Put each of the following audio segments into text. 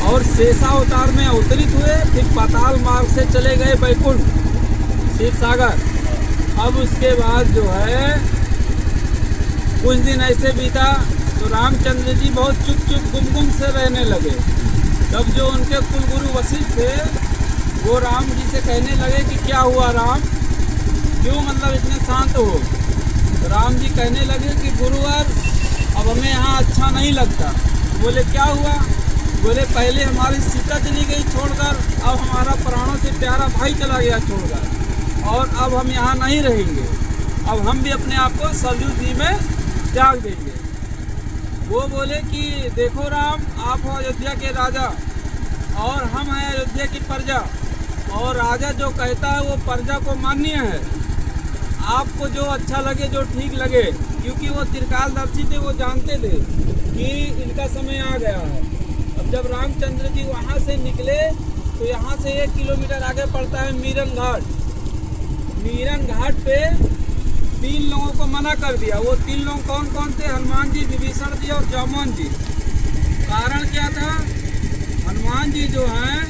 और शेषावतार में अवतरित हुए, फिर पाताल मार्ग से चले गए बैकुंठ क्षीर सागर। अब उसके बाद जो है कुछ दिन ऐसे बीता तो रामचंद्र जी बहुत चुप चुप गुमगुम से रहने लगे। तब जो उनके कुलगुरु वशिष्ठ थे वो राम जी से कहने लगे कि क्या हुआ राम, क्यों मतलब इतने शांत हो। तो राम जी कहने लगे कि गुरुवर अब हमें यहाँ अच्छा नहीं लगता। बोले क्या हुआ। बोले पहले हमारी सीता चली गई छोड़कर, अब हमारा प्राणों से प्यारा भाई चला गया छोड़कर, और अब हम यहाँ नहीं रहेंगे, अब हम भी अपने आप को सरयू जी में त्याग देंगे। वो बोले कि देखो राम, आप हो अयोध्या के राजा और हम हैं अयोध्या की प्रजा, और राजा जो कहता है वो प्रजा को मान्य है। आपको जो अच्छा लगे, जो ठीक लगे, क्योंकि वो त्रिकालदर्शी थे, वो जानते थे कि इनका समय आ गया है। अब जब रामचंद्र जी वहाँ से निकले तो यहाँ से 1 किलोमीटर आगे पड़ता है मीरन घाट। मीरन घाट पे 3 लोगों को मना कर दिया। वो 3 लोग कौन कौन थे? हनुमान जी, विभीषण जी और जामवन जी। कारण क्या था? हनुमान जी जो हैं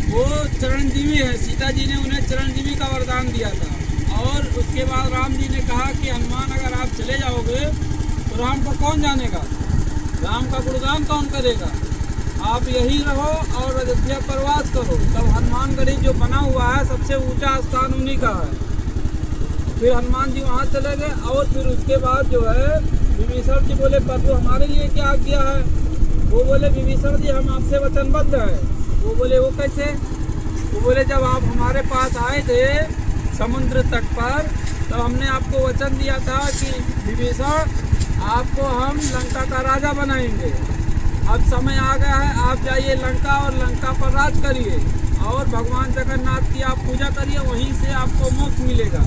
वो चिरंजीवी है, सीता जी ने उन्हें चिरंजीवी का वरदान दिया था। और उसके बाद राम जी ने कहा कि हनुमान अगर आप चले जाओगे तो राम को कौन जानेगा, राम का गुणगान कौन करेगा, आप यहीं रहो और अयोध्या प्रवास करो। तब हनुमानगढ़ी जो बना हुआ है सबसे ऊंचा स्थान उन्हीं का है। फिर हनुमान जी वहाँ चले गए। और फिर उसके बाद जो है विभीषण जी बोले प्रभु हमारे लिए क्या आज्ञा है। वो बोले विभीषण जी हम आपसे वचनबद्ध हैं। वो बोले वो कैसे? वो बोले जब आप हमारे पास आए थे समुद्र तट पर, तब हमने आपको वचन दिया था कि विभीषण आपको हम लंका का राजा बनाएंगे। अब समय आ गया है, आप जाइए लंका और लंका पर राज करिए और भगवान जगन्नाथ की आप पूजा करिए, वहीं से आपको मोक्ष मिलेगा।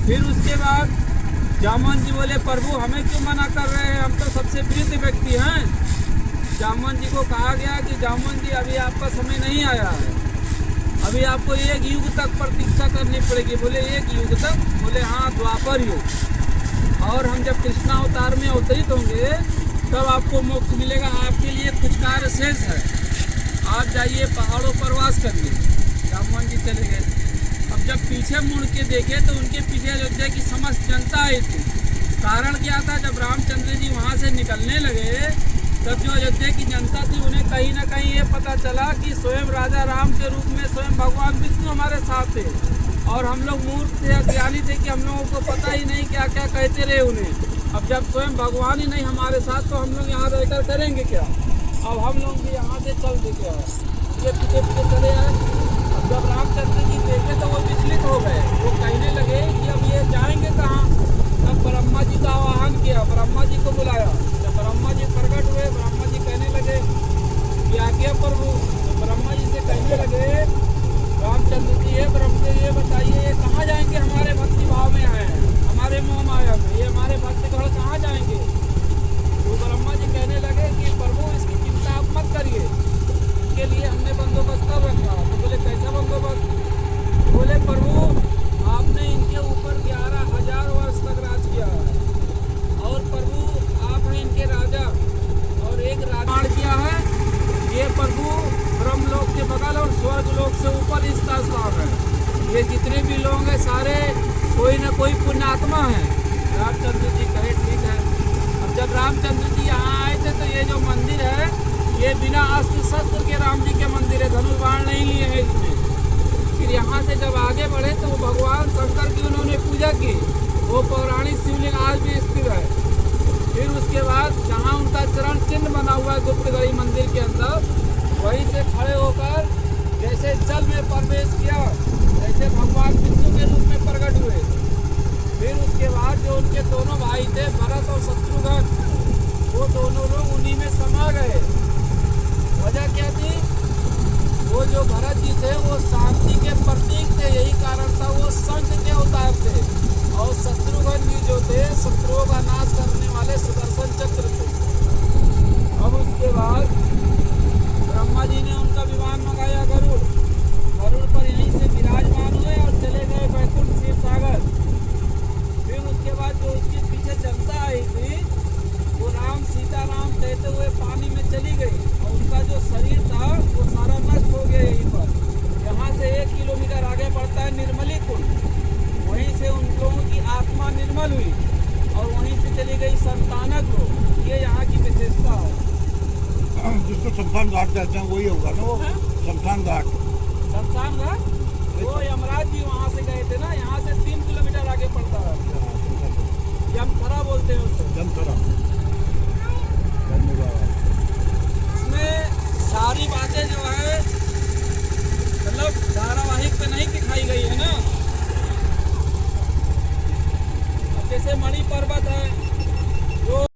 फिर उसके बाद जामवन जी बोले प्रभु हमें क्यों मना कर रहे हैं, हम तो सबसे वृद्ध व्यक्ति हैं। जामवन जी को कहा गया कि जामवन जी अभी आपका समय नहीं आया है, अभी आपको 1 युग तक प्रतीक्षा करनी पड़ेगी। बोले 1 युग तक? बोले हाँ, द्वापर युग। और हम जब कृष्णावतार में अवतरित होंगे तब आपको मोक्ष मिलेगा, आपके लिए कुछ कार्य शेष है, आप जाइए पहाड़ों पर वास करिए। जामवन जी चले गए। अब जब पीछे मुड़ के देखे तो उनके पीछे अयोध्या की समस्त जनता आई थी। कारण क्या था? जब रामचंद्र जी वहाँ से निकलने लगे तब जो अयोध्या की जनता थी उन्हें कहीं ना कहीं ये पता चला कि स्वयं राजा राम के रूप में स्वयं भगवान विष्णु हमारे साथ थे, और हम लोग मूर्ख थे, अज्ञानी थे कि हम लोगों को पता ही नहीं क्या क्या कहते रहे उन्हें। अब जब स्वयं भगवान ही नहीं हमारे साथ तो हम लोग यहाँ रहकर करेंगे क्या? अब हम लोग भी यहाँ से चल दिखे हैं, उनके पीछे पीछे चले आए। अब जब रामचंद्र जी देखे तो वो विचलित हो गए। वो कहने लगे कि अब ये जाएंगे कहाँ। तब ब्रह्मा जी का आह्वान किया, ब्रह्मा जी को बुलाया। जब ब्रह्मा जी प्रकट हुए, ब्रह्मा जी कहने लगे कि आज्ञा प्रभु। तो ब्रह्मा जी से कहने लगे रामचंद्र जी ये ब्रह्म जी ये बताइए ये कहाँ जाएंगे, हमारे भक्ति भाव में आए हैं, हमारे मोह माया में, ये हमारे भक्त गढ़ कहाँ जाएंगे। तो ब्रह्मा जी कहने लगे कि प्रभु इसकी चिंता आप मत करिए, इसके लिए हमने बंदोबस्त कर रखा। तो बोले कैसा बंदोबस्त? बोले प्रभु आपने इनके ऊपर 11,000 वर्ष तक राज किया है, और प्रभु आप हैं इनके राजा, और एक राजमाण किया है। ये प्रभु ब्रह्मलोक के बगल और स्वर्गलोक से ऊपर इसका स्थान है। ये जितने भी लोग हैं सारे कोई न कोई पुण्यात्मा है। रामचंद्र जी कहे ठीक है। अब जब रामचंद्र जी यहाँ आए थे तो ये जो मंदिर है ये बिना अस्त्र शस्त्र के राम जी के मंदिर है, धनुष बाण नहीं लिए हैं इसमें। फिर यहाँ से जब आगे बढ़े तो भगवान शंकर की उन्होंने पूजा की, वो पौराणिक शिवलिंग आज भी स्थित है। फिर उसके बाद जहाँ उनका चरण चिन्ह बना हुआ है गुप्तगढ़ी मंदिर के अंदर, वहीं से खड़े होकर जैसे जल में प्रवेश किया ऐसे भगवान विष्णु के रूप में प्रकट हुए। फिर उसके बाद जो उनके दोनों भाई थे भरत और शत्रुघ्न, वो दोनों लोग उन्हीं में समा गए। वजह क्या थी? वो जो भरत जी थे वो शांति के प्रतीक थे, यही कारण था वो शंख के अवतार थे। और शत्रुघ्न जी जो थे शत्रुओं का नाश करने वाले सुदर्शन चक्र थे। अब उसके बाद ब्रह्मा जी ने उनका विमान मंगाया गरुड़, गरुड़ पर यहीं से विराजमान हुए और चले गए बैकुंठ क्षीर सागर। फिर उसके बाद जो उसके पीछे जनता आई थी वो राम सीताराम कहते हुए पानी में चली गई, और उनका जो शरीर था ये यहाँ की विशेषता है। जिसको शमशान घाट कहते हैं वही होगा ना वो। हाँ? शमशान घाट। शमशान घाट वो यमराज जी वहाँ से गए थे ना, यहाँ से 3 किलोमीटर आगे पड़ता है। यमथरा बोलते हैं उसे। जमथरा। धन्यवाद। इसमें सारी बातें जो है मतलब धारावाहिक पे नहीं दिखाई गई है ना। अब जैसे मणि पर्वत है